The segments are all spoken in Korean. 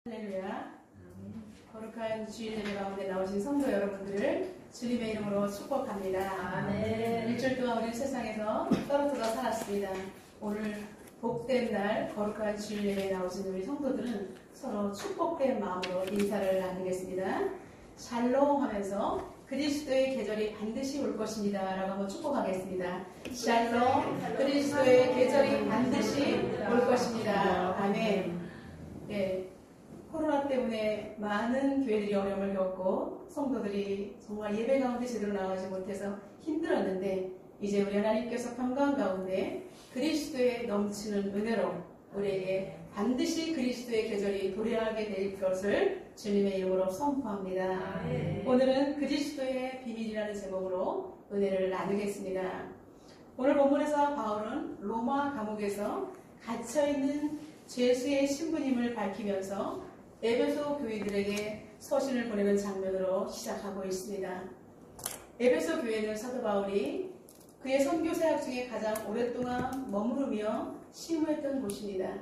할렐루야. 거룩한 주일 예배 가운데 나오신 성도 여러분들을 주님의 이름으로 축복합니다. 아멘. 일주일 동안 우리는 세상에서 떨어져 살았습니다. 오늘 복된 날 거룩한 주일 예배에 나오신 우리 성도들은 서로 축복된 마음으로 인사를 나누겠습니다. 샬롬 하면서 그리스도의 계절이 반드시 올 것입니다 라고 한번 축복하겠습니다. 샬롬, 그리스도의 계절이 반드시 올 것입니다. 아멘. 네. 코로나 때문에 많은 교회들이 어려움을 겪고 성도들이 정말 예배 가운데 제대로 나가지 못해서 힘들었는데, 이제 우리 하나님께서 평강 가운데 그리스도의 넘치는 은혜로 우리에게 반드시 그리스도의 계절이 도래하게 될 것을 주님의 이름으로 선포합니다. 오늘은 그리스도의 비밀이라는 제목으로 은혜를 나누겠습니다. 오늘 본문에서 바울은 로마 감옥에서 갇혀있는 죄수의 신부님을 밝히면서 에베소 교인들에게 서신을 보내는 장면으로 시작하고 있습니다. 에베소 교회는 사도 바울이 그의 선교 사역 중에 가장 오랫동안 머무르며 심호했던 곳입니다.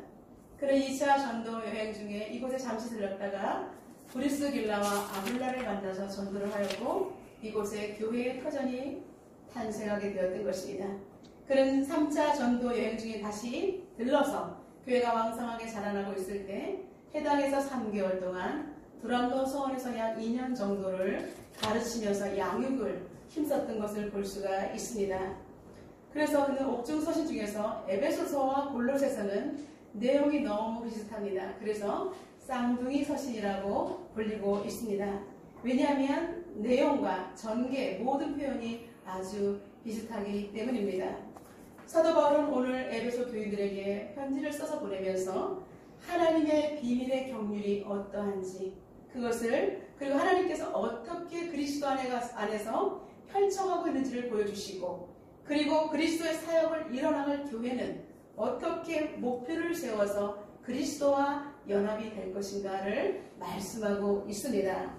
그는 2차 전도 여행 중에 이곳에 잠시 들렀다가 브리스길라와 아굴라를 만나서 전도를 하였고, 이곳에 교회의 터전이 탄생하게 되었던 것입니다. 그는 3차 전도 여행 중에 다시 들러서 교회가 왕성하게 자라나고 있을 때 해당에서 3개월 동안 두란노 서원에서 약 2년 정도를 가르치면서 양육을 힘썼던 것을 볼 수가 있습니다. 그래서 그는 옥중 서신 중에서 에베소서와 골로새서는 내용이 너무 비슷합니다. 그래서 쌍둥이 서신이라고 불리고 있습니다. 왜냐하면 내용과 전개 모든 표현이 아주 비슷하기 때문입니다. 사도 바울은 오늘 에베소 교인들에게 편지를 써서 보내면서 하나님의 비밀의 경륜이 어떠한지, 그것을, 그리고 하나님께서 어떻게 그리스도 안에서 펼쳐가고 있는지를 보여주시고, 그리고 그리스도의 사역을 이뤄나갈 교회는 어떻게 목표를 세워서 그리스도와 연합이 될 것인가를 말씀하고 있습니다.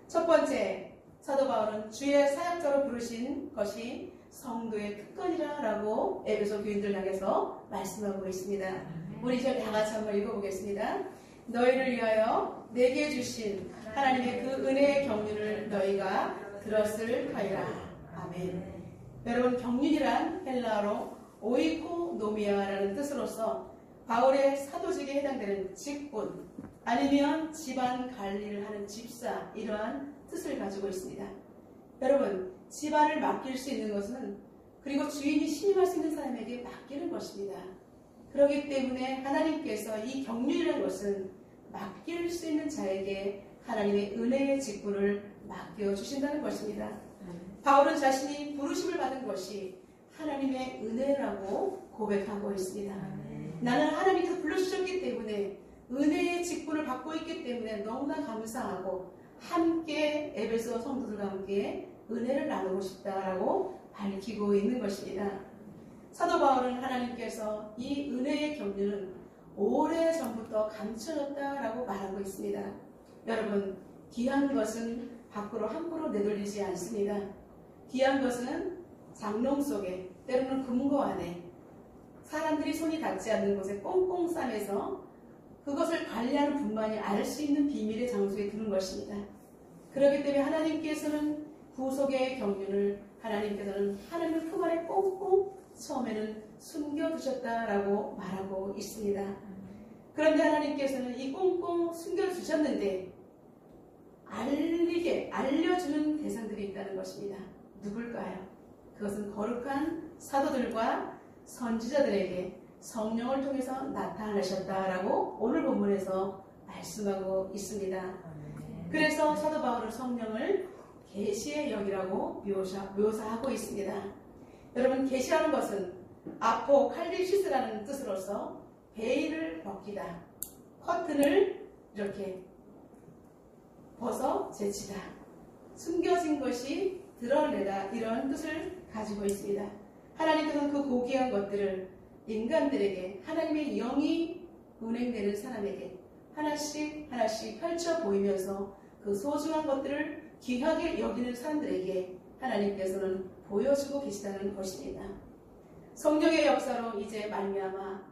첫 번째, 사도 바울은 주의 사역자로 부르신 것이 성도의 특권이라고 에베소 교인들 향해서 말씀하고 있습니다. 우리 이제 다 같이 한번 읽어보겠습니다. 너희를 위하여 내게 주신 하나님의 그 은혜의 경륜을 너희가 들었을 터이라. 아멘. 여러분, 경륜이란 헬라어로 오이코노미아라는 뜻으로서 바울의 사도직에 해당되는 직분, 아니면 집안 관리를 하는 집사, 이러한 뜻을 가지고 있습니다. 여러분, 집안을 맡길 수 있는 것은, 그리고 주인이 신임할 수 있는 사람에게 맡기는 것입니다. 그렇기 때문에 하나님께서 이 경륜이라는 것은 맡길 수 있는 자에게 하나님의 은혜의 직분을 맡겨주신다는 것입니다. 바울은 자신이 부르심을 받은 것이 하나님의 은혜라고 고백하고 있습니다. 나는 하나님께서 불러주셨기 때문에, 은혜의 직분을 받고 있기 때문에 너무나 감사하고 함께 에베소 성도들과 함께 은혜를 나누고 싶다라고 밝히고 있는 것입니다. 사도 바울은 하나님께서 이 은혜의 경륜은 오래전부터 감춰졌다라고 말하고 있습니다. 여러분, 귀한 것은 밖으로 함부로 내돌리지 않습니다. 귀한 것은 장롱 속에, 때로는 금고 안에, 사람들이 손이 닿지 않는 곳에 꽁꽁 싸매서 그것을 관리하는 분만이 알 수 있는 비밀의 장소에 두는 것입니다. 그렇기 때문에 하나님께서는 구속의 경륜을, 하나님께서는 하나님의 품 안에 꽁꽁 처음에는 숨겨두셨다라고 말하고 있습니다. 그런데 하나님께서는 이 꽁꽁 숨겨두셨는데 알려주는 대상들이 있다는 것입니다. 누굴까요? 그것은 거룩한 사도들과 선지자들에게 성령을 통해서 나타나셨다라고 오늘 본문에서 말씀하고 있습니다. 그래서 사도 바울은 성령을 계시의 영이라고 묘사하고 있습니다. 여러분, 계시라는 것은 아포칼립시스라는 뜻으로서 베일을 벗기다, 커튼을 이렇게 벗어 제치다, 숨겨진 것이 드러내다, 이런 뜻을 가지고 있습니다. 하나님께서는 그 고귀한 것들을 인간들에게, 하나님의 영이 운행되는 사람에게 하나씩 하나씩 펼쳐 보이면서 그 소중한 것들을 귀하게 여기는 사람들에게 하나님께서는 보여주고 계시다는 것입니다. 성령의 역사로 이제 말미암아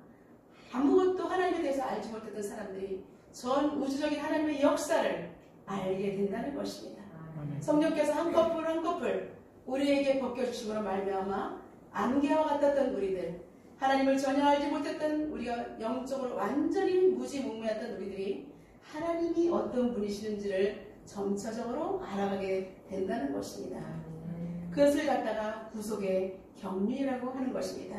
아무것도 하나님에 대해서 알지 못했던 사람들이 전 우주적인 하나님의 역사를 알게 된다는 것입니다. 아멘. 성령께서 한 커플 한 커플 우리에게 벗겨주심으로 말미암아 안개와 같았던 우리들, 하나님을 전혀 알지 못했던 우리가 영적으로 완전히 무지무무했던 우리들이 하나님이 어떤 분이시는지를 점차적으로 알아가게 된다는 것입니다. 그것을 갖다가 구속의 경륜이라고 하는 것입니다.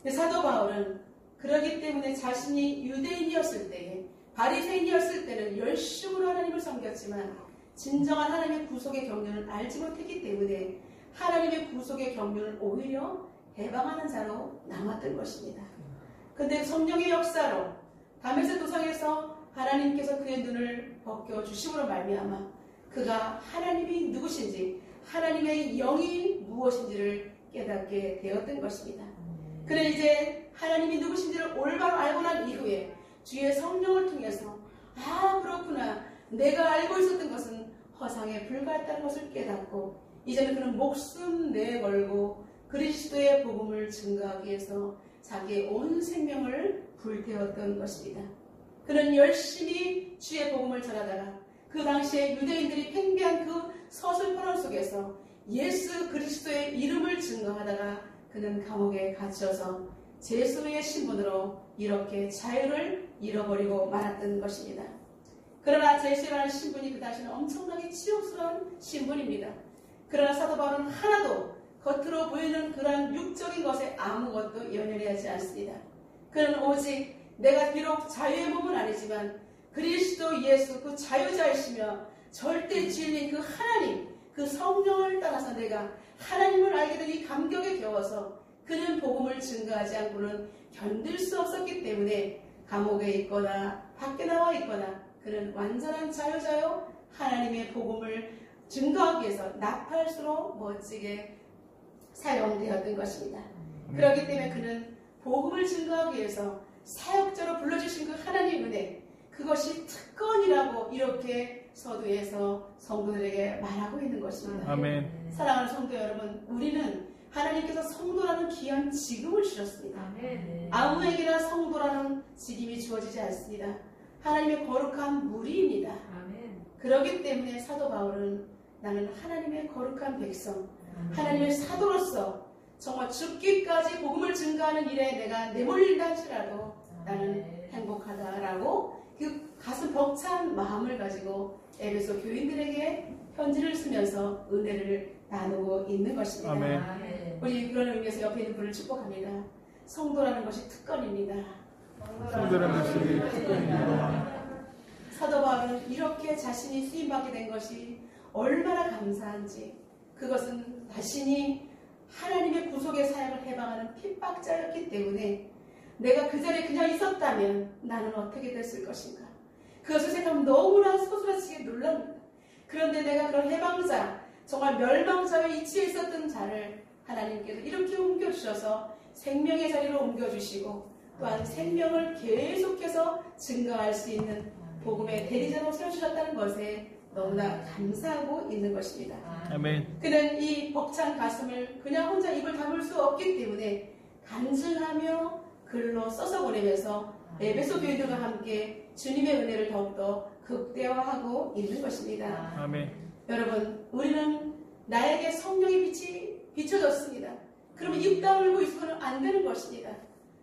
사도 바울은 그러기 때문에 자신이 유대인이었을 때에, 바리새인이었을 때는 열심으로 하나님을 섬겼지만 진정한 하나님의 구속의 경륜을 알지 못했기 때문에 하나님의 구속의 경륜을 오히려 해방하는 자로 남았던 것입니다. 그런데 성령의 역사로 다메섹 도상에서 하나님께서 그의 눈을 벗겨주심으로 말미암아 그가 하나님이 누구신지, 하나님의 영이 무엇인지를 깨닫게 되었던 것입니다. 그는 이제 하나님이 누구신지를 올바로 알고 난 이후에 주의 성령을 통해서 그렇구나, 내가 알고 있었던 것은 허상에 불과했다는 것을 깨닫고 이제는 그는 목숨 내걸고 그리스도의 복음을 증거하기 위해서 자기의 온 생명을 불태웠던 것입니다. 그는 열심히 주의 복음을 전하다가 그 당시에 유대인들이 팽배한 그 서슬퍼런 속에서 예수 그리스도의 이름을 증거하다가 그는 감옥에 갇혀서 제수의 신분으로 이렇게 자유를 잃어버리고 말았던 것입니다. 그러나 제수라는 신분이 그 당시에는 엄청나게 치욕스러운 신분입니다. 그러나 사도 바울은 하나도 겉으로 보이는 그러한 육적인 것에 아무것도 연연해 하지 않습니다. 그는 오직 내가 비록 자유의 몸은 아니지만 그리스도 예수 그 자유자이시며 절대 진리인 그 하나님, 그 성령을 따라서 내가 하나님을 알게 된 이 감격에 겨워서 그는 복음을 증거하지 않고는 견딜 수 없었기 때문에 감옥에 있거나 밖에 나와 있거나 그는 완전한 자유자요 하나님의 복음을 증거하기 위해서 나팔수로 멋지게 사용되었던 것입니다. 그렇기 때문에 그는 복음을 증거하기 위해서 사역자로 불러주신 그 하나님의 은혜, 그것이 특권이라고 이렇게 서두에서 성도들에게 말하고 있는 것입니다. 아멘. 사랑하는 성도 여러분, 우리는 하나님께서 성도라는 귀한 직임을 주셨습니다. 아무에게나 성도라는 직임이 주어지지 않습니다. 하나님의 거룩한 무리입니다. 그렇기 때문에 사도 바울은 나는 하나님의 거룩한 백성, 하나님의 사도로서 정말 죽기까지 복음을 증거하는 일에 내가 내몰린다 할지라도 나는 행복하다라고 그 가슴 벅찬 마음을 가지고 에베소 교인들에게 편지를 쓰면서 은혜를 나누고 있는 것입니다. 아멘. 우리 그런 의미에서 옆에 있는 분을 축복합니다. 성도라는 것이 특권입니다. 성도라는 것이 특권입니다. 사도 바울은 이렇게 자신이 쓰임받게 된 것이 얼마나 감사한지, 그것은 자신이 하나님의 구속의 사역을 해방하는 핍박자였기 때문에 내가 그 자리에 그냥 있었다면 나는 어떻게 됐을 것인가, 그것을 생각하면 너무나 소스라치게 놀랍니다. 그런데 내가 그런 해방자, 정말 멸망자의 위치에 있었던 자를 하나님께서 이렇게 옮겨주셔서 생명의 자리로 옮겨주시고 또한 생명을 계속해서 증거할 수 있는 복음의 대리자로 세워주셨다는 것에 너무나 감사하고 있는 것입니다. 아멘. 그는 이 벅찬 가슴을 그냥 혼자 입을 다물 수 없기 때문에 간증하며 글로 써서 보내면서 에베소 교인들과 함께 주님의 은혜를 더욱더 극대화하고 있는 것입니다. 아멘. 여러분, 우리는 나에게 성령의 빛이 비춰졌습니다. 그러면 입 다물고 있으면 안 되는 것입니다.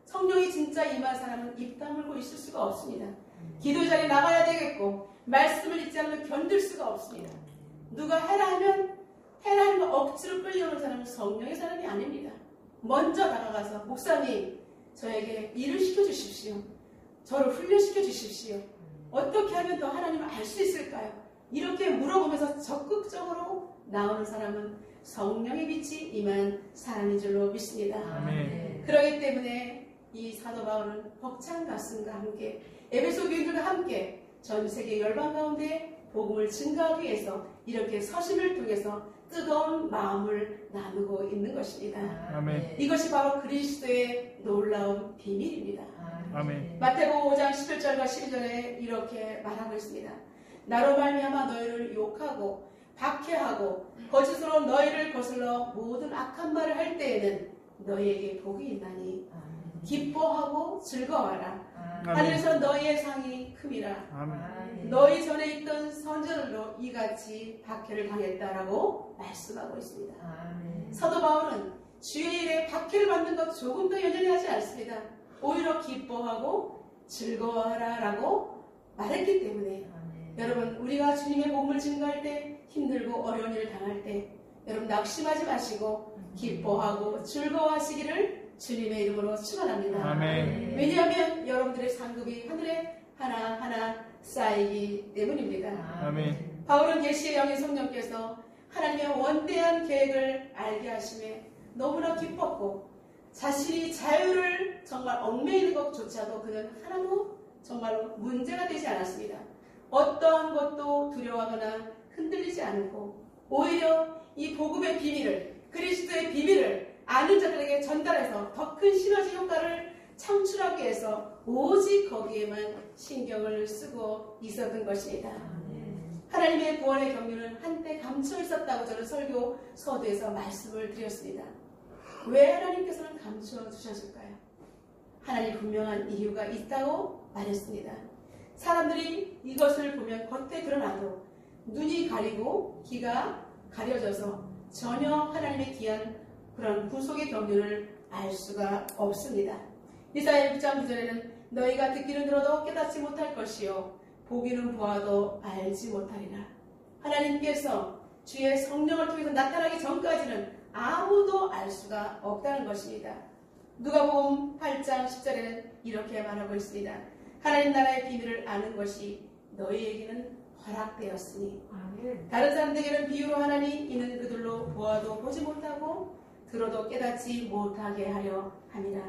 성령이 진짜 임한 사람은 입 다물고 있을 수가 없습니다. 기도 자리에 나가야 되겠고 말씀을 읽지 않으면 견딜 수가 없습니다. 누가 해라 하면 해라 하는 거 억지로 끌려오는 사람은 성령의 사람이 아닙니다. 먼저 다가가서 목사님, 저에게 일을 시켜주십시오. 저를 훈련시켜 주십시오. 어떻게 하면 더 하나님을 알 수 있을까요? 이렇게 물어보면서 적극적으로 나오는 사람은 성령의 빛이 임한 사람인 줄로 믿습니다. 아멘. 그렇기 때문에 이 사도 바울은 벅찬 가슴과 함께 에베소 교인들과 함께 전 세계 열방 가운데 복음을 증거하기 위해서 이렇게 서신을 통해서 뜨거운 마음을 나누고 있는 것입니다. 아멘. 이것이 바로 그리스도의 놀라운 비밀입니다. 아멘. 마태복음 5장 11절과 12절에 이렇게 말하고 있습니다. 나로 말미암아 너희를 욕하고 박해하고 거짓으로 너희를 거슬러 모든 악한 말을 할 때에는 너희에게 복이 있나니 기뻐하고 즐거워하라. 하늘에서 너희의 상이 큼이라. 아멘. 너희 전에 있던 선자들로 이같이 박해를 당했다라고 말씀하고 있습니다. 사도 바울은 주의 일에 박해를 받는 것 조금도 여전히 하지 않습니다. 오히려 기뻐하고 즐거워하라라고 말했기 때문에 여러분, 우리가 주님의 복음을 증거할 때, 힘들고 어려운 일을 당할 때 여러분 낙심하지 마시고 기뻐하고 즐거워하시기를 주님의 이름으로 축원합니다. 아멘. 왜냐하면 여러분들의 상급이 하늘에 하나하나 쌓이기 때문입니다. 아멘. 바울은 계시의 영의 성령께서 하나님의 원대한 계획을 알게 하심에 너무나 기뻤고 자신이 자유를 정말 얽매이는 것조차도 그는 하나도 정말로 문제가 되지 않았습니다. 어떠한 것도 두려워하거나 흔들리지 않고 오히려 이 복음의 비밀을, 그리스도의 비밀을 아는 자들에게 전달해서 더 큰 시너지 효과를 창출하기 위해서 오직 거기에만 신경을 쓰고 있었던 것입니다. 하나님의 구원의 경륜은 한때 감춰 있었다고 저는 설교 서두에서 말씀을 드렸습니다. 왜 하나님께서는 감춰 두셨을까요? 하나님 분명한 이유가 있다고 말했습니다. 사람들이 이것을 보면 겉에 드러나도 눈이 가리고 귀가 가려져서 전혀 하나님의 귀한 그런 구속의 경륜을 알 수가 없습니다. 이사야 6장 9절에는 너희가 듣기는 들어도 깨닫지 못할 것이요 보기는 보아도 알지 못하리라. 하나님께서 주의 성령을 통해서 나타나기 전까지는 아무도 알 수가 없다는 것입니다. 누가복음 8장 10절에는 이렇게 말하고 있습니다. 하나님 나라의 비밀을 아는 것이 너희에게는 허락되었으니 다른 사람들에게는 비유로 하나니 이는 그들로 보아도 보지 못하고 들어도 깨닫지 못하게 하려 함이라.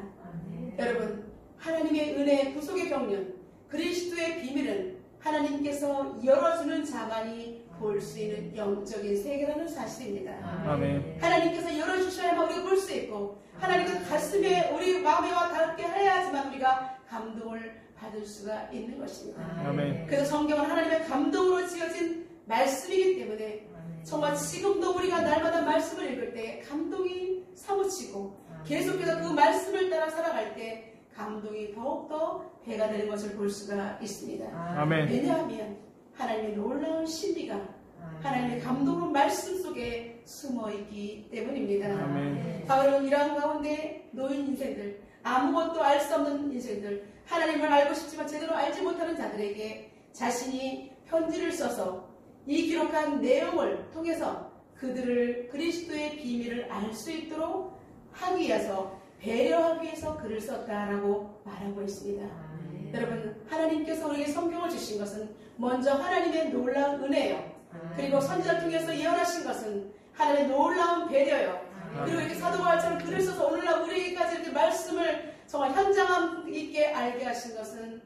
여러분, 하나님의 은혜 구속의 경륜 그리스도의 비밀은 하나님께서 열어주는 자만이 볼 수 있는 영적인 세계라는 사실입니다. 아멘. 하나님께서 열어주셔야만 우리가 볼 수 있고 하나님께서 가슴에 우리 마음에와 닿게 해야지만 우리가 감동을 받을 수가 있는 것입니다. 아멘. 그래서 성경은 하나님의 감동으로 지어진 말씀이기 때문에 정말 지금도 우리가 날마다 말씀을 읽을 때 감동이 사무치고 계속해서 그 말씀을 따라 살아갈 때 감동이 더욱더 배가 되는 것을 볼 수가 있습니다. 아멘. 왜냐하면 하나님의 놀라운 신비가 하나님의 감동으로 말씀 속에 숨어있기 때문입니다. 아멘. 바울은 이러한 가운데 놓인 인생들, 아무것도 알 수 없는 인생들, 하나님을 알고 싶지만 제대로 알지 못하는 자들에게 자신이 편지를 써서 이 기록한 내용을 통해서 그들을 그리스도의 비밀을 알 수 있도록 하기 위해서 배려하기 위해서 글을 썼다라고 말하고 있습니다. 여러분, 하나님께서 우리에게 성경을 주신 것은 먼저 하나님의 놀라운 은혜예요. 그리고 선지자를 통해서 예언하신 것은 하나님의 놀라운 배려요. 그리고 이렇게 사도 바울처럼 글을 써서 오늘날 우리에게까지 이렇게 말씀을 정말 현장감 있게 알게 하신 것은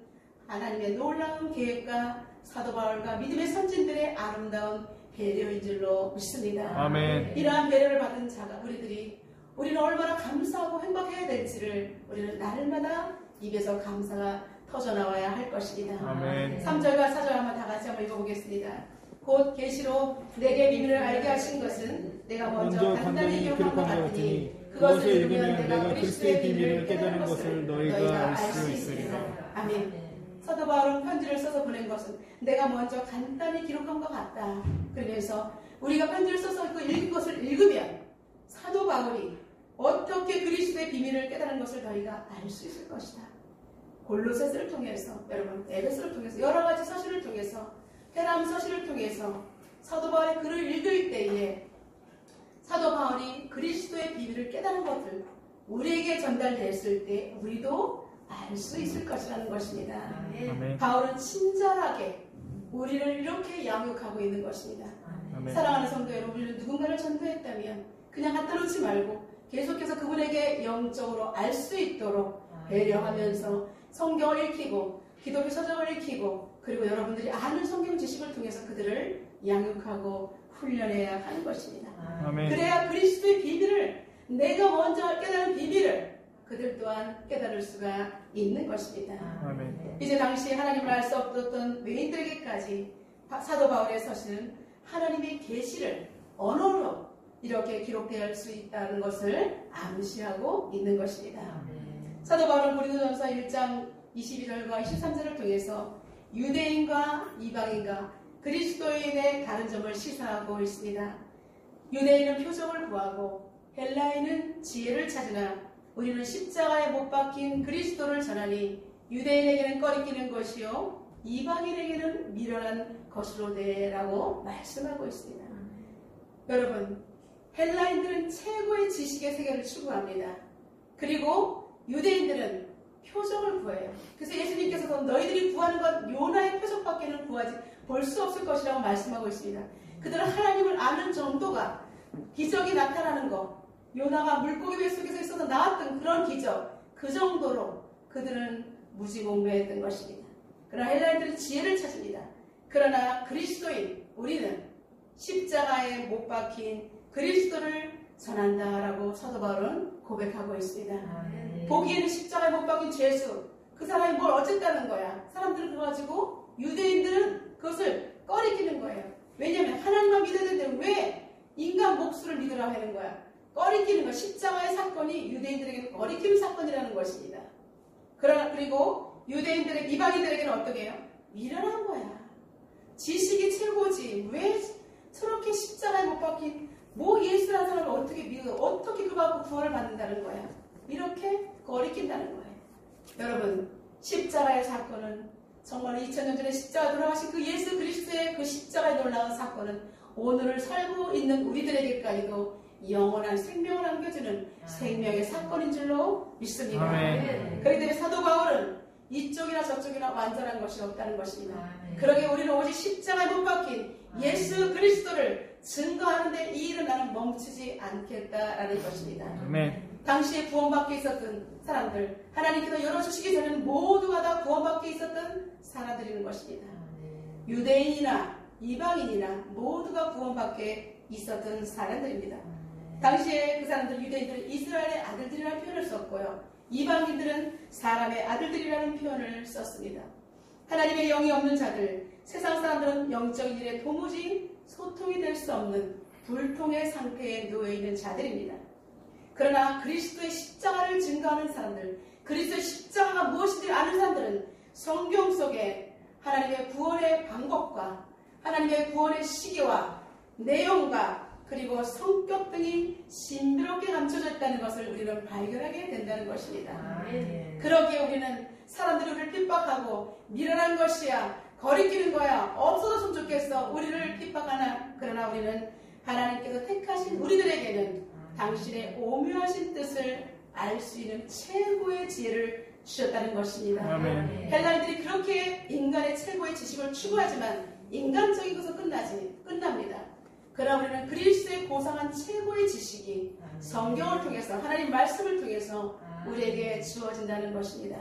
하나님의 놀라운 계획과 사도 바울과 믿음의 선진들의 아름다운 배려인 줄로 믿습니다. 아멘. 이러한 배려를 받은 자가 우리는 얼마나 감사하고 행복해야 될지를 우리는 날마다 입에서 감사가 터져나와야 할 것입니다. 아멘. 3절과 4절 한번 다 같이 한번 읽어보겠습니다. 곧 계시로 내게 비밀을 알게 하신 것은 내가 먼저 간단히 기록한 것 같으니 그것을 읽으면 내가 그리스도의 비밀을 깨닫는 것을 너희가 알 수 있으리라. 아멘. 사도 바울은 편지를 써서 보낸 것은 내가 먼저 간단히 기록한 것 같다. 그러면서 우리가 편지를 써서 그 읽은 것을 읽으면 사도 바울이 어떻게 그리스도의 비밀을 깨달은 것을 너희가 알 수 있을 것이다. 골로새서를 통해서, 여러분 에베소를 통해서, 여러 가지 서신을 통해서, 헤람 서신을 통해서 사도 바울의 글을 읽을 때에 사도 바울이 그리스도의 비밀을 깨달은 것을 우리에게 전달됐을 때 우리도 알 수 있을 것이라는 것입니다. 아멘. 바울은 친절하게 우리를 이렇게 양육하고 있는 것입니다. 아멘. 사랑하는 성도 여러분, 우리는 누군가를 전도했다면 그냥 갖다 놓지 말고 계속해서 그분에게 영적으로 알 수 있도록 배려하면서 성경을 읽히고 기독교 서적을 읽히고 그리고 여러분들이 아는 성경 지식을 통해서 그들을 양육하고 훈련해야 하는 것입니다. 아멘. 그래야 그리스도의 비밀을, 내가 먼저 깨달은 비밀을 그들 또한 깨달을 수가 있는 것입니다. 아멘. 이제 당시에 하나님을 알 수 없었던 외인들에게까지 사도 바울의 서신은 하나님의 계시를 언어로 이렇게 기록될 수 있다는 것을 암시하고 있는 것입니다. 사도 바울은 고린도전서 1장 22절과 23절을 통해서 유대인과 이방인과 그리스도인의 다른 점을 시사하고 있습니다. 유대인은 표적을 구하고 헬라인은 지혜를 찾으나 우리는 십자가에 못 박힌 그리스도를 전하니 유대인에게는 꺼리끼는 것이요 이방인에게는 미련한 것으로 되라고 말씀하고 있습니다. 여러분, 헬라인들은 최고의 지식의 세계를 추구합니다. 그리고 유대인들은 표적을 구해요. 그래서 예수님께서도 너희들이 구하는 건 요나의 표적밖에는 볼 수 없을 것이라고 말씀하고 있습니다. 그들은 하나님을 아는 정도가 기적이 나타나는 것, 요나가 물고기 배 속에서 있어서 나왔던 그런 기적, 그 정도로 그들은 무지몽매했던 것입니다. 그러나 헬라인들은 지혜를 찾습니다. 그러나 그리스도인 우리는 십자가에 못 박힌 그리스도를 전한다라고 사도 바울은 고백하고 있습니다. 보기에는 십자가에 못 박힌 죄수, 그 사람이 뭘 어쨌다는 거야. 사람들은 그거 가지고 유대인들은 그것을 꺼리끼는 거예요. 왜냐하면 하나님만 믿어야 되는데 왜 인간 목수를 믿으라고 하는 거야. 꺼리끼는 거. 십자가의 사건이 유대인들에게는 꺼리끼는 사건이라는 것입니다. 그러나 그리고 유대인들에게, 이방인들에게는 어떻게 해요? 미련한 거야. 지식이 최고지. 왜 저렇게 십자가에 못 박힌 예수라는 사람을 어떻게 믿어? 어떻게 그거 갖고 구원을 받는다는 거야? 이렇게 꺼리낀다는 거예요. 여러분, 십자가의 사건은 정말 2000년 전에 십자가 돌아가신 그 예수 그리스도의 그 십자가에 놀라운 사건은 오늘을 살고 있는 우리들에게까지도 영원한 생명을 안겨주는 생명의 사건인 줄로 믿습니다. 아멘. 그렇기 때문에 사도 바울은 이쪽이나 저쪽이나 완전한 것이 없다는 것입니다. 그러기에 우리는 오직 십자가에 못 박힌 예수 그리스도를 증거하는데 이 일은 나는 멈추지 않겠다라는 것입니다. 아멘. 당시에 구원받게 있었던 사람들, 하나님께서 열어주시기 전에는 모두가 다 구원받게 있었던 사람들인 것입니다. 유대인이나 이방인이나 모두가 구원받게 있었던 사람들입니다. 당시에 그 사람들, 유대인들은 이스라엘의 아들들이라는 표현을 썼고요. 이방인들은 사람의 아들들이라는 표현을 썼습니다. 하나님의 영이 없는 자들, 세상 사람들은 영적인 일에 도무지 소통이 될 수 없는 불통의 상태에 놓여있는 자들입니다. 그러나 그리스도의 십자가를 증거하는 사람들, 그리스도의 십자가가 무엇인지 아는 사람들은 성경 속에 하나님의 구원의 방법과 하나님의 구원의 시기와 내용과 그리고 성격 등이 신비롭게 감춰져 있다는 것을 우리는 발견하게 된다는 것입니다. 그러기에 우리는 사람들이 우리를 핍박하고 미련한 것이야, 거리끼는 거야, 없어졌으면 좋겠어, 우리를 핍박하나. 그러나 우리는 하나님께서 택하신 우리들에게는 당신의 오묘하신 뜻을 알 수 있는 최고의 지혜를 주셨다는 것입니다. 아멘. 헬라인들이 그렇게 인간의 최고의 지식을 추구하지만 인간적인 것은 끝납니다. 그러나 우리는 그리스도의 고상한 최고의 지식이 성경을 통해서, 하나님 말씀을 통해서 우리에게 주어진다는 것입니다.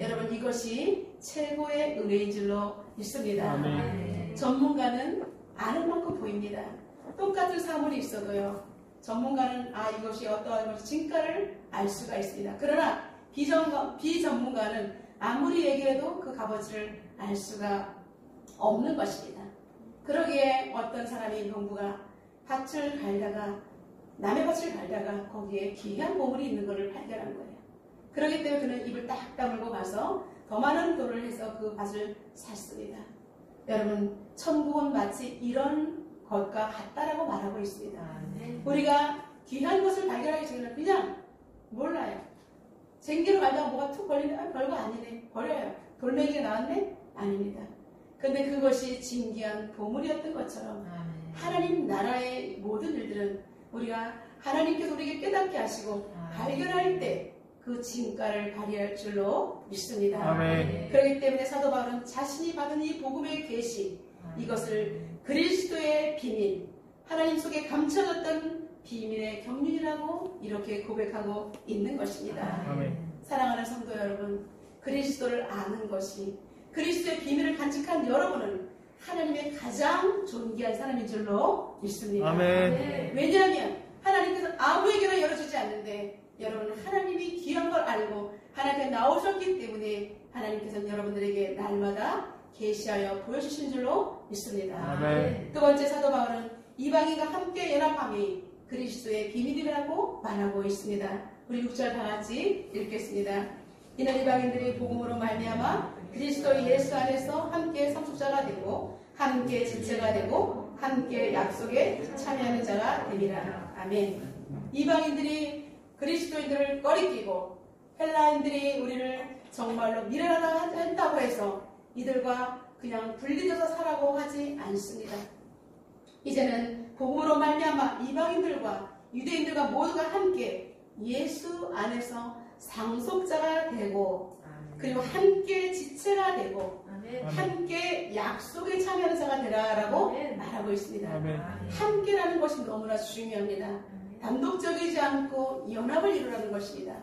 여러분, 이것이 최고의 은혜인 줄로 믿습니다. 아멘. 전문가는 아는 만큼 보입니다. 똑같은 사물이 있어도요, 전문가는 이것이 어떠한 것이 진가를 알 수가 있습니다. 그러나 비전문가는 아무리 얘기해도 그 값어치를 알 수가 없는 것입니다. 그러기에 어떤 사람이 농부가 밭을 갈다가, 남의 밭을 갈다가 거기에 귀한 보물이 있는 것을 발견한 거예요. 그렇기 때문에 그는 입을 딱 다물고 가서 더 많은 돈을 해서 그 밭을 샀습니다. 여러분, 천국은 마치 이런 것과 같다라고 말하고 있습니다. 우리가 귀한 것을 발견하기 전에는 그냥 몰라요. 쟁기로 갈다가 뭐가 툭 걸리면 별거 아니네, 버려요. 돌멩이가 나왔네? 아닙니다. 근데 그것이 진귀한 보물이었던 것처럼 하나님 나라의 모든 일들은 우리가 하나님께서 우리에게 깨닫게 하시고 발견할 때 그 진가를 발휘할 줄로 믿습니다. 아멘. 그렇기 때문에 사도 바울은 자신이 받은 이 복음의 계시, 이것을 그리스도의 비밀, 하나님 속에 감춰졌던 비밀의 경륜이라고 이렇게 고백하고 있는 것입니다. 아멘. 사랑하는 성도 여러분, 그리스도를 아는 것이, 그리스도의 비밀을 간직한 여러분은 하나님의 가장 존귀한 사람인 줄로 믿습니다. 아멘. 왜냐하면 하나님께서 아무에게나 열어주지 않는데 여러분은 하나님이 귀한 걸 알고 하나님께 나오셨기 때문에 하나님께서는 여러분들에게 날마다 계시하여 보여주신 줄로 믿습니다. 아멘. 두 번째, 사도 바울은 이방인과 함께 연합함이 그리스도의 비밀이라고 말하고 있습니다. 우리 6절 다 같이 읽겠습니다. 이는 이방인들이 복음으로 말미암아 그리스도 예수 안에서 함께 상속자가 되고 함께 지체가 되고 함께 약속에 참여하는 자가 되리라. 아멘. 이방인들이 그리스도인들을 꺼리끼고 헬라인들이 우리를 정말로 미련하다 한다고 해서 이들과 그냥 분리돼서 살라고 하지 않습니다. 이제는 복음으로 말미암아 이방인들과 유대인들과 모두가 함께 예수 안에서 상속자가 되고 그리고 함께 지체가 되고 함께 약속에 참여하는 자가 되라라고 말하고 있습니다. 함께라는 것이 너무나 중요합니다. 단독적이지 않고 연합을 이루라는 것입니다.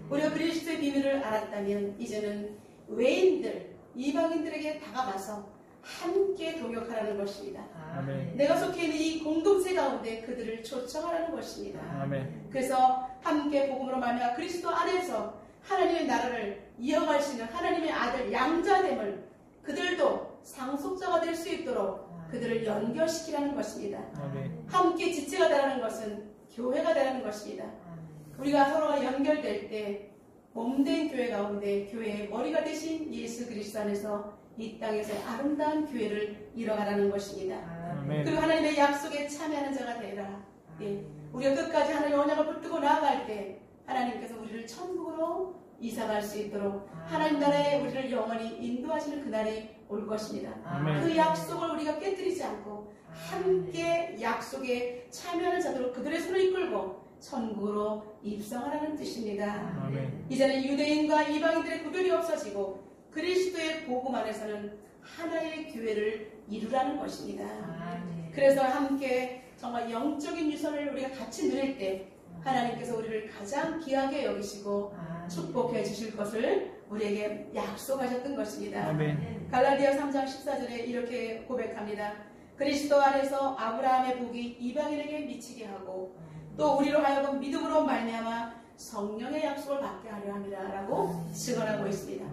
우리가 그리스도의 비밀을 알았다면 이제는 외인들, 이방인들에게 다가가서 함께 동역하라는 것입니다. 아멘. 내가 속해 있는 이 공동체 가운데 그들을 초청하라는 것입니다. 아멘. 그래서 함께 복음으로 말미암아 그리스도 안에서 하나님의 나라를 이어갈 수 있는 하나님의 아들 양자됨을 그들도 상속자가 될 수 있도록 그들을 연결시키라는 것입니다. 아멘. 함께 지체가 되라는 것은 교회가 되라는 것입니다. 우리가 서로가 연결될 때 몸된 교회 가운데 교회의 머리가 되신 예수 그리스도 안에서 이 땅에서 아름다운 교회를 이뤄가라는 것입니다. 아멘. 그리고 하나님의 약속에 참여하는 자가 되라. 예. 우리가 끝까지 하나님의 언약을 붙들고 나아갈 때 하나님께서 우리를 천국으로 이사갈 수 있도록 하나님 나라에 우리를 영원히 인도하시는 그날이 올 것입니다. 아멘. 그 약속을 우리가 깨뜨리지 않고 함께 약속에 참여하는 자들로 그들의 손을 이끌고 천국으로 입성하라는 뜻입니다. 아멘. 이제는 유대인과 이방인들의 구별이 없어지고 그리스도의 복음 안에서는 하나의 교회를 이루라는 것입니다. 그래서 함께 정말 영적인 유선을 우리가 같이 누릴 때 하나님께서 우리를 가장 귀하게 여기시고 축복해 주실 것을 우리에게 약속하셨던 것입니다. 아멘. 갈라디아 3장 14절에 이렇게 고백합니다. 그리스도 안에서 아브라함의 복이 이방인에게 미치게 하고 또 우리로 하여금 믿음으로 말미암아 성령의 약속을 받게 하려 함이라 라고 증언하고 있습니다.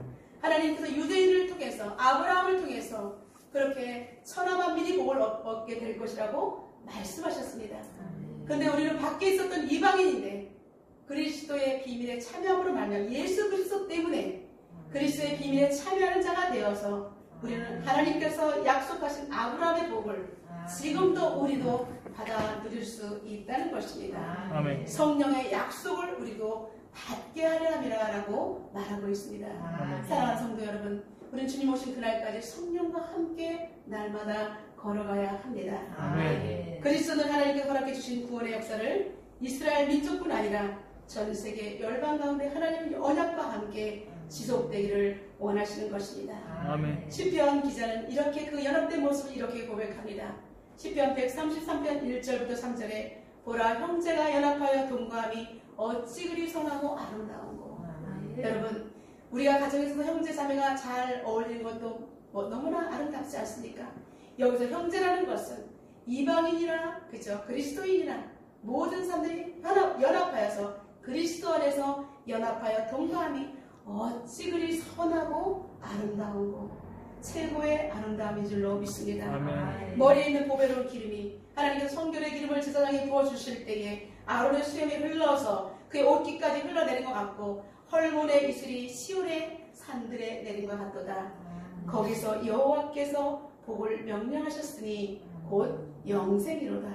하나님께서 유대인을 통해서 아브라함을 통해서 그렇게 천하만민이 복을 얻게 될 것이라고 말씀하셨습니다. 그런데 우리는 밖에 있었던 이방인인데 그리스도의 비밀에 참여함으로 말미암아 예수 그리스도 때문에 그리스도의 비밀에 참여하는 자가 되어서 우리는 하나님께서 약속하신 아브라함의 복을 지금도 우리도 받아 누릴 수 있다는 것입니다. 아멘. 성령의 약속을 우리도 받게 하려 함이라고 말하고 있습니다. 사랑하는 성도 여러분, 우리는 주님 오신 그날까지 성령과 함께 날마다 걸어가야 합니다. 아멘. 그리스도는 하나님께 허락해 주신 구원의 역사를 이스라엘 민족뿐 아니라 전 세계 열방 가운데 하나님의 언약과 함께 지속되기를 원하시는 것입니다. 아멘. 시편 기자는 이렇게 그 연합된 모습을 이렇게 고백합니다. 시편 133편 1절부터 3절에 보라 형제가 연합하여 동거함이 어찌 그리 선하고 아름다운고. 여러분, 우리가 가정에서 형제 자매가 잘 어울리는 것도 너무나 아름답지 않습니까? 여기서 형제라는 것은 이방인이나 그죠 그리스도인이나 모든 사람들이 연합하여서 그리스도 안에서 연합하여 동거함이 어찌 그리 선하고 아름다운고 최고의 아름다움인 줄로 믿습니다. 아멘. 머리에 있는 보배로운 기름이 하나님께서 성결의 기름을 제사장에 부어주실 때에 아론의 수염이 흘러서 그의 옷깃까지 흘러내린 것 같고 헐몬의 이슬이 시온의 산들에 내린 것 같도다. 거기서 여호와께서 복을 명령하셨으니 곧 영생이로다.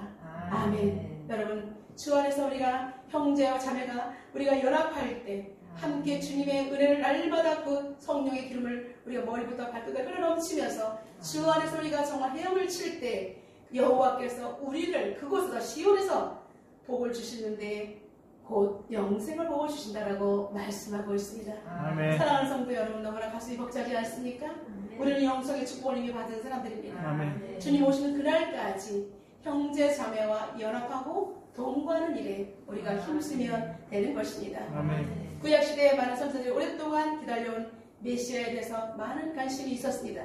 아멘. 여러분, 주 안에서 우리가 형제와 자매가 우리가 연합할 때 함께 주님의 은혜를 날마다 그 성령의 기름을 우리가 머리부터 발끝까지 흘러넘치면서 주 안에서 우리가 정말 헤엄을 칠 때 여호와께서 우리를 그곳에서 시온에서 복을 주시는데 곧 영생을 복을 주신다라고 말씀하고 있습니다. 아멘. 사랑하는 성도 여러분, 너무나 가슴이 벅차지 않습니까? 우리는 영성의 축복을 이미 받은 사람들입니다. 아멘. 주님 오시는 그날까지 형제 자매와 연합하고 동거하는 일에 우리가 힘쓰면 되는 것입니다. 아멘. 구약시대에 많은 선생들이 오랫동안 기다려온 메시아에 대해서 많은 관심이 있었습니다.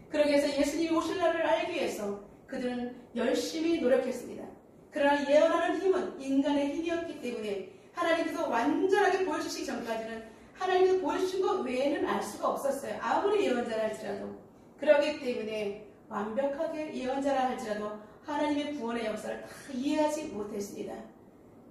그러기 위해서 예수님이 오실 날을 알기 위해서 그들은 열심히 노력했습니다. 그러나 예언하는 힘은 인간의 힘이었기 때문에 하나님께서 완전하게 보여주시기 전까지는 하나님께서 보여주신 것 외에는 알 수가 없었어요. 아무리 예언자라 할지라도. 그렇기 때문에 완벽하게 예언자라 할지라도 하나님의 구원의 역사를 다 이해하지 못했습니다.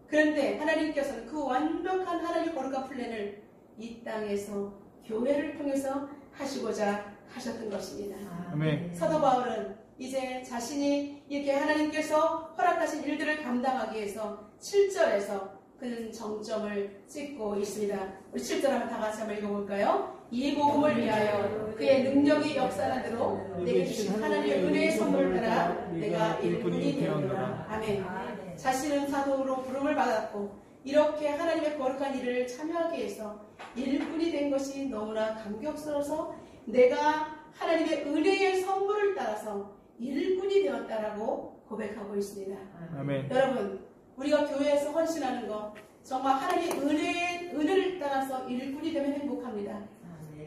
그런데 하나님께서는 그 완벽한 하나님의 거룩한 플랜을 이 땅에서 교회를 통해서 하시고자 하셨던 것입니다. 아멘. 사도 바울은 이제 자신이 이렇게 하나님께서 허락하신 일들을 감당하기 위해서 7절에서 그는 정점을 찍고 있습니다. 우리 7절 한번 다 같이 한번 읽어볼까요? 이 복음을 위하여 그의 능력이 역사하는 대로 내게 주신 하나님의 은혜의 선물을 따라 내가 일꾼이 되었노라. 아멘. 자신은 사도로 부름을 받았고 이렇게 하나님의 거룩한 일을 참여하기 위해서 일꾼이 된 것이 너무나 감격스러워서 내가 하나님의 은혜의 선물을 따라서 일꾼이 되었다라고 고백하고 있습니다. 아멘. 여러분, 우리가 교회에서 헌신하는 것 정말 하나님의 은혜를 따라서 일꾼이 되면 행복합니다.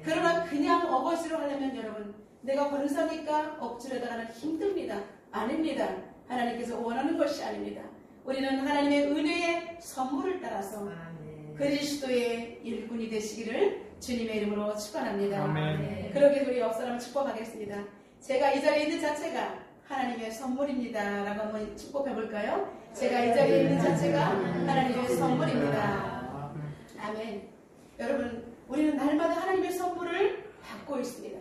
그러나 그냥 어거지로 하려면 여러분, 내가 권사니까 억지로다가는 힘듭니다. 아닙니다. 하나님께서 원하는 것이 아닙니다. 우리는 하나님의 은혜의 선물을 따라서 그리스도의 일꾼이 되시기를 주님의 이름으로 축원합니다. 아멘. 그러게 우리 옆 사람을 축복하겠습니다. 제가 이 자리에 있는 자체가 하나님의 선물입니다. 라고 한번 축복해 볼까요? 제가 이 자리에 있는 자체가 하나님의 선물입니다. 아멘. 여러분, 우리는 날마다 하나님의 선물을 받고 있습니다.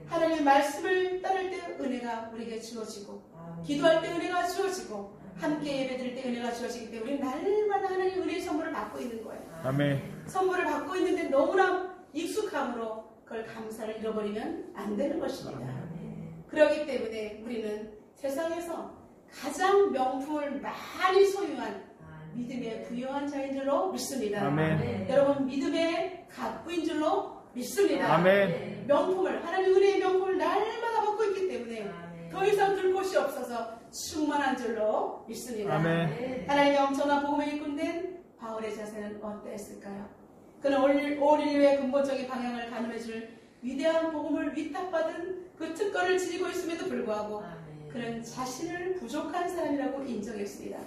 하나님의 말씀을 따를 때 은혜가 우리에게 주어지고, 기도할 때 은혜가 주어지고, 함께 예배드릴 때 은혜가 주어지기 때문에 우리는 날마다 하나님의 은혜의 선물을 받고 있는 거예요. 아멘. 선물을 받고 있는데 너무나 익숙함으로 그걸 감사를 잃어버리면 안 되는 것입니다. 그렇기 때문에 우리는 세상에서 가장 명품을 많이 소유한 믿음의 부유한 자인 줄로 믿습니다. 아멘. 여러분, 믿음의 갑부인 줄로 믿습니다. 아멘. 명품을, 하나님의 은혜의 명품을 날마다 받고 있기 때문에 더 이상 둘 곳이 없어서 충만한 줄로 믿습니다. 아멘. 하나님의 엄청난 복음에 일꾼된 바울의 자세는 어땠을까요? 그는 올 인류의 근본적인 방향을 가늠해줄 위대한 복음을 위탁받은 그 특권을 지니고 있음에도 불구하고 그는 자신을 부족한 사람이라고 인정했습니다.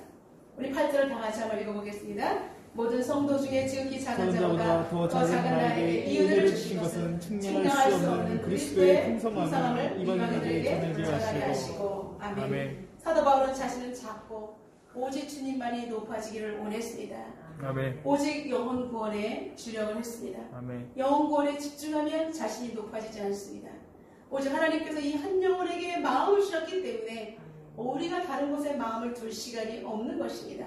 우리 8절을 다 같이 한번 읽어보겠습니다. 모든 성도 중에 지극히 작은 자보다 더 작은 나에게 이 은혜를 주신 것은 측량할 수 없는 그리스도의 풍성함을 이방인들에게 전하게 하시고. 아멘. 아멘. 사도 바울은 자신은 작고 오직 주님만이 높아지기를 원했습니다. 아멘. 오직 영혼 구원에 주력을 했습니다. 아멘. 영혼 구원에 집중하면 자신이 높아지지 않습니다. 오직 하나님께서 이 한 영혼에게 마음을 주셨기 때문에 우리가 다른 곳에 마음을 둘 시간이 없는 것입니다.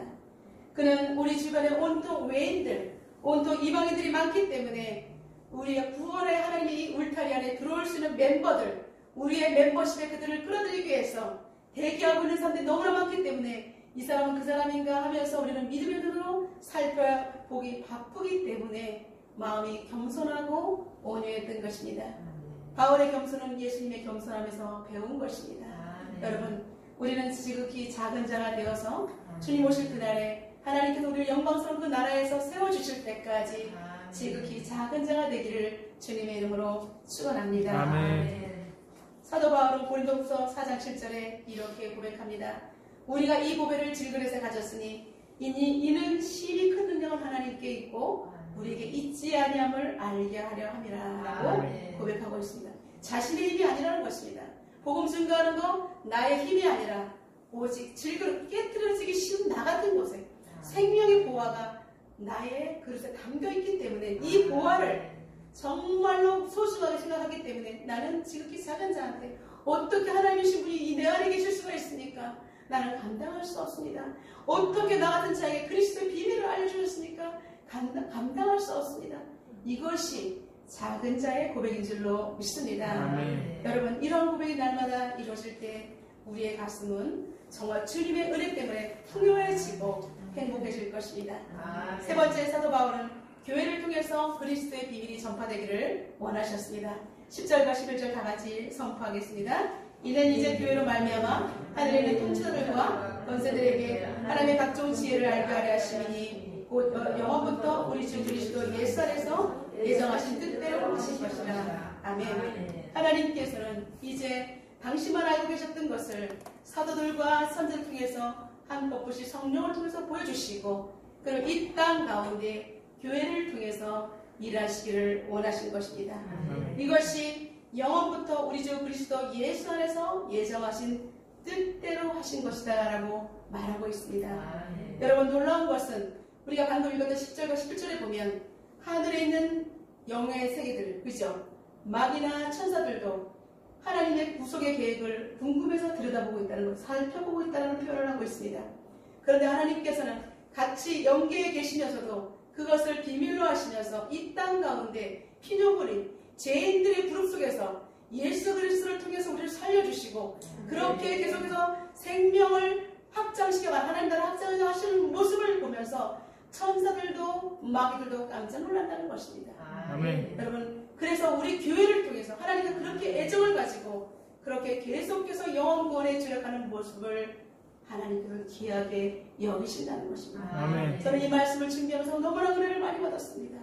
그는 우리 주변에 온통 외인들, 온통 이방인들이 많기 때문에 우리의 구원의 하나님의 이 울타리 안에 들어올 수 있는 멤버들, 우리의 멤버십에 그들을 끌어들이기 위해서 대기하고 있는 사람들이 너무나 많기 때문에 이 사람은 그 사람인가 하면서 우리는 믿음의 눈으로 살펴보기 바쁘기 때문에 마음이 겸손하고 온유했던 것입니다. 바울의 겸손은 예수님의 겸손함에서 배운 것입니다. 여러분, 우리는 지극히 작은 자가 되어서 주님 오실 그날에 하나님께서 우리를 영광스러운 그 나라에서 세워주실 때까지 지극히 작은 자가 되기를 주님의 이름으로 축원합니다. 아멘. 사도 바울은 고린도후서 4장 7절에 이렇게 고백합니다. 우리가 이 보배를 질그릇에 가졌으니 이는 심히 큰 능력은 하나님께 있고 우리에게 있지 아니함을 알게 하려 함이라고 고백하고 있습니다. 자신의 힘이 아니라는 것입니다. 복음 증거하는 거 나의 힘이 아니라 오직 질그릇 깨트려지기 쉬운 나 같은 곳에 생명의 보화가 나의 그릇에 담겨있기 때문에 이 보화를 정말로 소중하게 생각하기 때문에 나는 지극히 작은 자한테 어떻게 하나님이신 분이 내 안에 계실 수가 있습니까? 나는 감당할 수 없습니다. 어떻게 나 같은 자에게 그리스도의 비밀을 알려주셨습니까? 감당할 수 없습니다. 이것이 작은 자의 고백인 줄로 믿습니다. 아멘. 여러분, 이런 고백이 날마다 이루어질 때 우리의 가슴은 정말 주님의 은혜 때문에 풍요해지고 행복해질 것입니다. 세 번째, 사도 바울은 교회를 통해서 그리스도의 비밀이 전파되기를 원하셨습니다. 10절과 11절 다 같이 선포하겠습니다. 이는 이제 교회로 말미암아 하늘에 있는 통치자들과 권세들에게 하나님의 각종 지혜를 알게 하려 하시니 곧 영원부터 우리 주 그리스도 예수 안에서 예정하신 뜻대로 하실 것이라. 아멘. 하나님께서는 이제 당신만 알고 계셨던 것을 사도들과 선지자를 통해서 한껏부시 성령을 통해서 보여주시고 그리고 이 땅 가운데 교회를 통해서 일하시기를 원하신 것입니다. 이것이 영원부터 우리 주 그리스도 예수 안에서 예정하신 뜻대로 하신 것이다 라고 말하고 있습니다. 여러분, 놀라운 것은 우리가 방금 읽었던 10절과 11절에 보면 하늘에 있는 영의 세계들, 그죠? 마귀나 천사들도 하나님의 구속의 계획을 궁금해서 들여다보고 있다는 것, 살펴보고 있다는 표현을 하고 있습니다. 그런데 하나님께서는 같이 영계에 계시면서도 그것을 비밀로 하시면서 이 땅 가운데 피조물인 죄인들의 부름 속에서 예수 그리스도를 통해서 우리를 살려주시고 그렇게 계속해서 생명을 확장시켜가 하나님 나라 확장하시는 모습을 보면서 천사들도 마귀들도 깜짝 놀란다는 것입니다. 아멘. 여러분, 그래서 우리 교회를 통해서 하나님은 그렇게 애정을 가지고 그렇게 계속해서 영원 구원에 주력하는 모습을 하나님께서 귀하게 여기신다는 것입니다. 아멘. 저는 이 말씀을 준비하면서 너무나 은혜를 많이 받았습니다.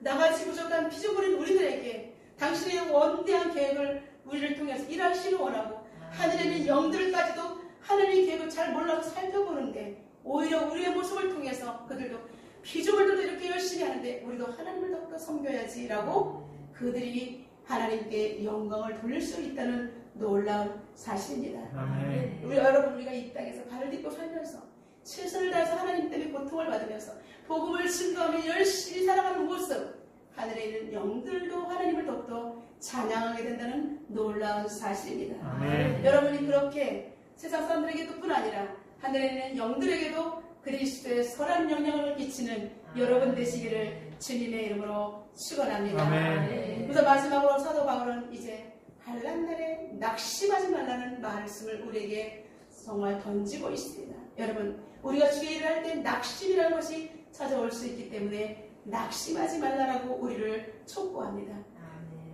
나같이 부족한 피조물인 우리들에게 당신의 원대한 계획을 우리를 통해서 일하시는 원하고 하늘에 있는 영들까지도 하나님의 계획을 잘 몰라서 살펴보는데 오히려 우리의 모습을 통해서 그들도 피조물들도 이렇게 열심히 하는데 우리도 하나님을 더욱더 섬겨야지라고 그들이 하나님께 영광을 돌릴 수 있다는 놀라운 사실입니다. 아멘. 우리 여러분, 우리가 이 땅에서 발을 딛고 살면서 최선을 다해서 하나님 때문에 고통을 받으면서 복음을 증거하며 열심히 살아가는 모습, 하늘에 있는 영들도 하나님을 더욱더 찬양하게 된다는 놀라운 사실입니다. 아멘. 여러분이 그렇게 세상 사람들에게도 뿐 아니라 하늘에 있는 영들에게도 그리스도의 선한 영향을 끼치는 여러분 되시기를 주님의 이름으로 축원합니다. 아멘. 그래서 마지막으로 사도 바울은 이제 환난날에 낙심하지 말라는 말씀을 우리에게 정말 던지고 있습니다. 여러분, 우리가 주의 일을 할 때 낙심이라는 것이 찾아올 수 있기 때문에 낙심하지 말라라고 우리를 촉구합니다.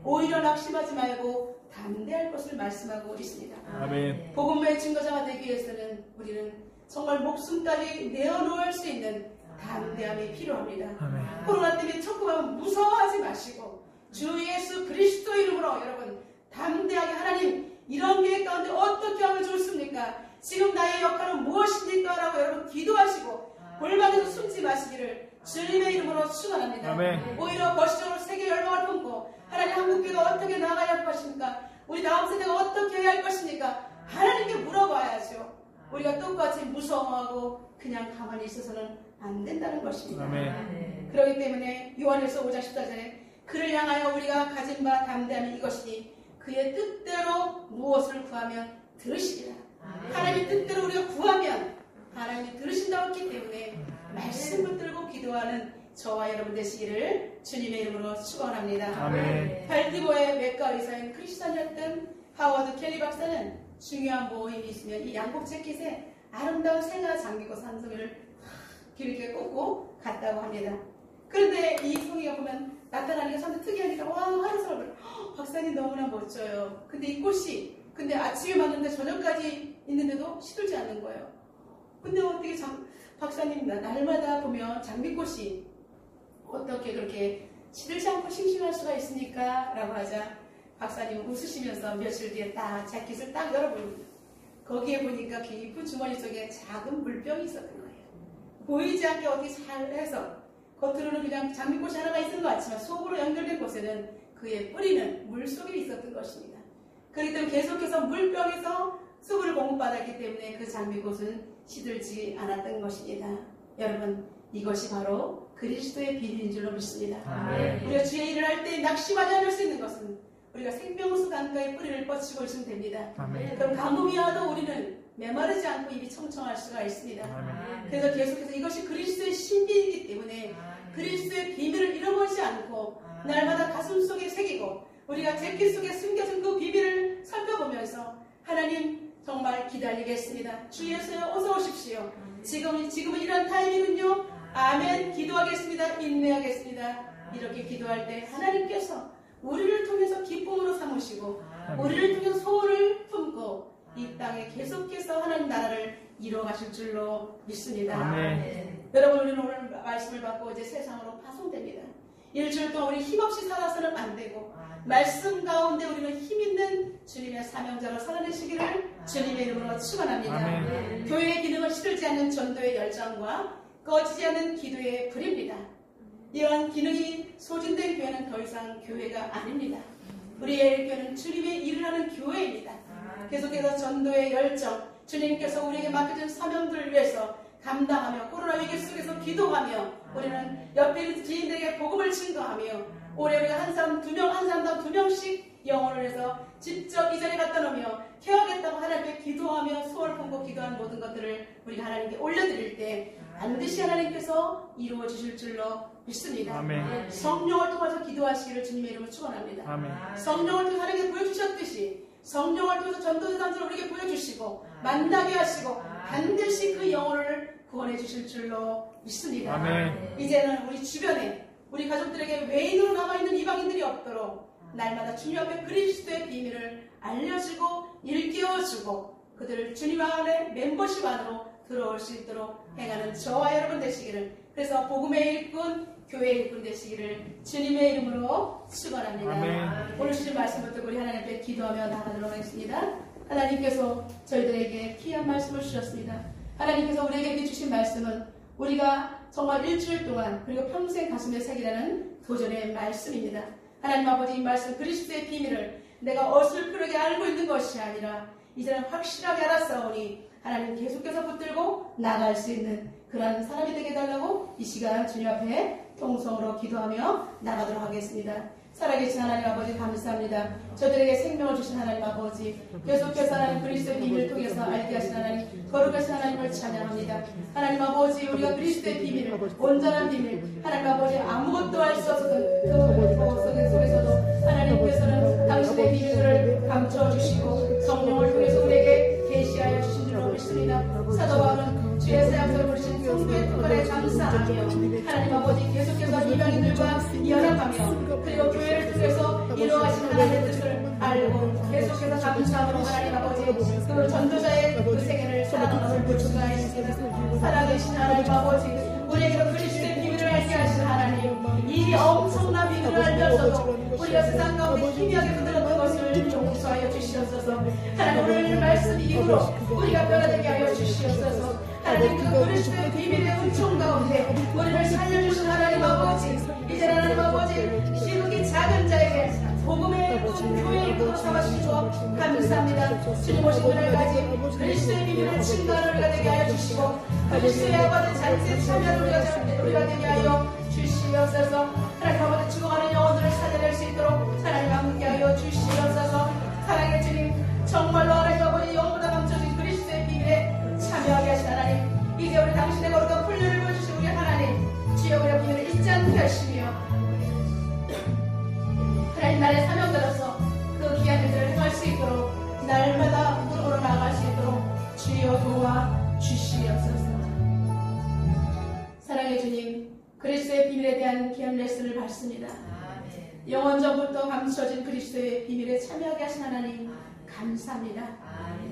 오히려 낙심하지 말고 담대할 것을 말씀하고 있습니다. 아멘. 복음의 증거자가 되기 위해서는 우리는 정말 목숨까지 내어놓을 수 있는 담대함이 필요합니다. 아멘. 코로나 때문에 촉구하면 무서워하지 마시고 주 예수 그리스도 이름으로 여러분 담대하게 하나님 이런 계획 가운데 어떻게 하면 좋습니까? 지금 나의 역할은 무엇입니까? 라고 여러분 기도하시고 골방에서 숨지 마시기를 주님의 이름으로 축원합니다. 아멘. 오히려 거시적으로 세계 열방을 품고 하나님 한국교회가 어떻게 나가야 할 것입니까? 우리 다음 세대가 어떻게 해야 할 것입니까? 하나님께 물어봐야죠. 우리가 똑같이 무서워하고 그냥 가만히 있어서는 안 된다는 것입니다. 아멘. 그렇기 때문에 요한일서 5장 14절에 그를 향하여 우리가 가진 바 담대함이 이것이니 그의 뜻대로 무엇을 구하면 들으시리라. 하나님의 뜻대로 우리가 구하면 하나님이 들으신다고 했기 때문에 말씀 붙들고 기도하는 저와 여러분 되시기를 주님의 이름으로 축원합니다. 아멘. 발티모어의 외과 의사인 크리스찬이었던 하워드 켈리 박사는 중요한 모임이 있으면 이 양복 재킷에 아름다운 생화 장미꽃 한 송이를 길게 꽂고 갔다고 합니다. 그런데 이 송이가 보면 나타나는 게 참 특이하니까 와 하는 사람을 박사님 너무나 멋져요. 근데 이 꽃이 근데 아침에 봤는데 저녁까지 있는데도 시들지 않는 거예요. 근데 어떻게 박사님 날마다 보면 장미꽃이 어떻게 그렇게 시들지 않고 싱싱할 수가 있습니까? 라고 하자 박사님 웃으시면서 며칠 뒤에 딱 재킷을 딱 열어보입니다. 거기에 보니까 깊은 주머니 속에 작은 물병이 있었던 거예요. 보이지 않게 어떻게 잘 해서 겉으로는 그냥 장미꽃이 하나가 있는 것 같지만 속으로 연결된 곳에는 그의 뿌리는 물속에 있었던 것입니다. 그렇기 때문에 계속해서 물병에서 수분을 공급받았기 때문에 그 장미꽃은 시들지 않았던 것입니다. 여러분, 이것이 바로 그리스도의 비밀인 줄로 믿습니다. 아멘. 우리가 주의 일을 할 때 낙심하지 않을 수 있는 것은 우리가 생명수 강가에 뿌리를 뻗치고 있으면 됩니다. 아멘. 그럼 가뭄이 와도 우리는 메마르지 않고 입이 청청할 수가 있습니다. 아멘. 그래서 계속해서 이것이 그리스도의 신비이기 때문에 그리스도의 비밀을 잃어버리지 않고 날마다 가슴 속에 새기고 우리가 재킷 속에 숨겨진 그 비밀을 살펴보면서 하나님 정말 기다리겠습니다. 주 예수여 어서 오십시오. 지금은 이런 타임이군요. 아멘. 기도하겠습니다. 인내하겠습니다. 이렇게 기도할 때 하나님께서 우리를 통해서 기쁨으로 삼으시고 우리를 통해서 소원을 품고 이 땅에 계속해서 하나님 나라를 이루어가실 줄로 믿습니다. 아멘. 여러분, 우리는 오늘 말씀을 받고 이제 세상으로 파송됩니다. 일주일 동안 우리 힘없이 살아서는 안 되고 말씀 가운데 우리는 힘있는 주님의 사명자로 살아내시기를 주님의 이름으로 축원합니다. 아멘. 교회의 기능을 시들지 않는 전도의 열정과 꺼지지 않는 기도의 불입니다. 이러한 기능이 소진된 교회는 더 이상 교회가 아닙니다. 우리의 교회는 주님의 일을 하는 교회입니다. 계속해서 전도의 열정, 주님께서 우리에게 맡겨준 사명들을 위해서 감당하며 코로나 위기 속에서 기도하며 우리는 옆에 있는 지인들에게 복음을 증거하며 올해 우리가 한 사람 두 명, 한 사람당 2명씩 영혼을 해서 직접 이 자리에 갖다 놓으며 케어하겠다고 하나님께 기도하며 소원을 품고 기도한 모든 것들을 우리가 하나님께 올려드릴 때 반드시 하나님께서 이루어 주실 줄로 믿습니다. 아멘. 성령을 통해서 기도하시기를 주님의 이름으로 축원합니다. 아멘. 성령을 통해서 하나님께 보여주셨듯이 성령을 통해서 전도대상들을 우리에게 보여주시고 만나게 하시고 반드시 그 영혼을 구원해 주실 줄로 믿습니다. 아멘. 이제는 우리 주변에 우리 가족들에게 외인으로 남아있는 이방인들이 없도록 날마다 주님 앞에 그리스도의 비밀을 알려주고 일깨워주고 그들을 주님 안에 멤버십 안으로 들어올 수 있도록 행하는 저와 여러분 되시기를, 그래서 복음의 일꾼, 교회의 일꾼 되시기를 주님의 이름으로 축원합니다. 아멘. 오늘 주신 말씀을 듣고 우리 하나님 앞에 기도하며 나가도록 하겠습니다. 하나님께서 저희들에게 귀한 말씀을 주셨습니다. 하나님께서 우리에게 주신 말씀은 우리가 정말 일주일 동안 그리고 평생 가슴에 새기라는 도전의 말씀입니다. 하나님 아버지, 이 말씀 그리스도의 비밀을 내가 어슬프게 알고 있는 것이 아니라 이제는 확실하게 알았사오니 하나님 계속해서 붙들고 나갈 수 있는 그러한 사람이 되게 해달라고 이 시간 주님 앞에 통성으로 기도하며 나가도록 하겠습니다. 살아계신 하나님 아버지 감사합니다. 저들에게 생명을 주신 하나님 아버지, 계속해서 하나님 그리스도의 비밀을 통해서 알게 하신 하나님, 거룩하신 하나님을 찬양합니다. 하나님 아버지, 우리가 그리스도의 비밀을, 온전한 비밀, 하나님 아버지 아무것도 알 수 없었던 그 속에서도 하나님께서는 당신의 비밀들을 감춰주시고 성령을 통해서 우리에게 계시하여 주신 줄로 믿습니다. 사도 바울은 주의 사역을 부르신 성도의 특권에 감사하며 하나님 아버지 계속해서 이방인들과 연합하며 그리고 교회를 통해서 이루어가신 하나님의 뜻을 알고 계속해서 감사함으로 하나님 아버지 그 전도자의 그 생애를 살아가는 볼 수가 있습니다. 살아계신 하나님 아버지, 우리에게도 그리스도의 비밀을 알게 하신 하나님, 이 엄청난 비밀을 알면서도 우리가 세상 가운데 희미하게 흔들었던 것을 용서하여 주시옵소서. 하나님 오늘 말씀 이후로 우리가 변화되게 하여 주시옵소서. 하나님 그 그리스도의 비밀의 은총 가운데 우리를 살려주신 하나님 아버지, 이제 하나님 아버지 시국이 작은 자에게 복음의 일꾼, 교회의 일꾼으로 삼아주시고 감사합니다. 주님 오신 그날까지 그리스도의 비밀을 증거하는 우리가 되게 하여 주시고 그리스도의 아버지 잔치에 참여하는 우리가 되게 하여 주시옵소서. 하나님 아버지 죽어가는 영혼들을 살려낼 수 있도록 하나님 함께 하여 주시옵소서. 사랑의 주님, 정말로 하나님 아버지 영보다 감춰진 그리스도의 비밀에 참여하게 하신 하나님, 이제 우리 당신의 거룩한 훈련을 보여주신 우리 하나님, 주여 우리의 비밀을 잊지 않게 하시며 하나님 나의 사명대로서 그 귀한 일들을 행할 수 있도록 날마다 무릎으로 나아갈 수 있도록 주여 도와 주시옵소서. 사랑의 주님, 그리스도의 비밀에 대한 귀한 레슨을 받습니다. 영원전부터 감춰진 그리스도의 비밀에 참여하게 하신 하나님 감사합니다.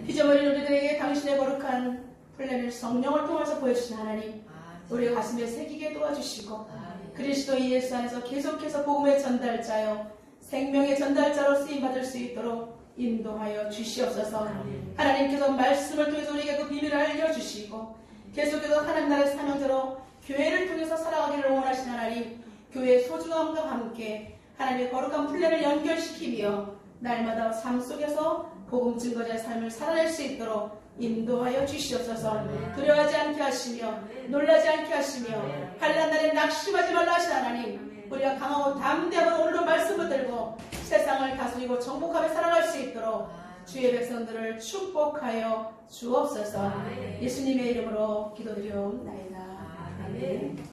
피조물인 우리들에게 당신의 거룩한 플랜을 성령을 통해서 보여주신 하나님, 우리 가슴에 새기게 도와주시고 그리스도 예수 안에서 계속해서 복음의 전달자요 생명의 전달자로 쓰임받을 수 있도록 인도하여 주시옵소서. 하나님께서 말씀을 통해서 우리에게 그 비밀을 알려주시고 계속해서 하나님 나라의 사명대로 교회를 통해서 살아가기를 원하신 하나님, 교회의 소중함과 함께 하나님의 거룩한 플랜을 연결시키며 날마다 삶 속에서 복음 증거자의 삶을 살아낼 수 있도록 인도하여 주시옵소서. 두려워하지 않게 하시며 놀라지 않게 하시며 환난 날에 낙심하지 말라 하신 하나님, 우리가 강하고 담대함으로 오늘도 말씀 붙들고 세상을 다스리고 정복하며 살아갈 수 있도록 주의 백성들을 축복하여 주옵소서. 예수님의 이름으로 기도드리옵나이다. 아멘.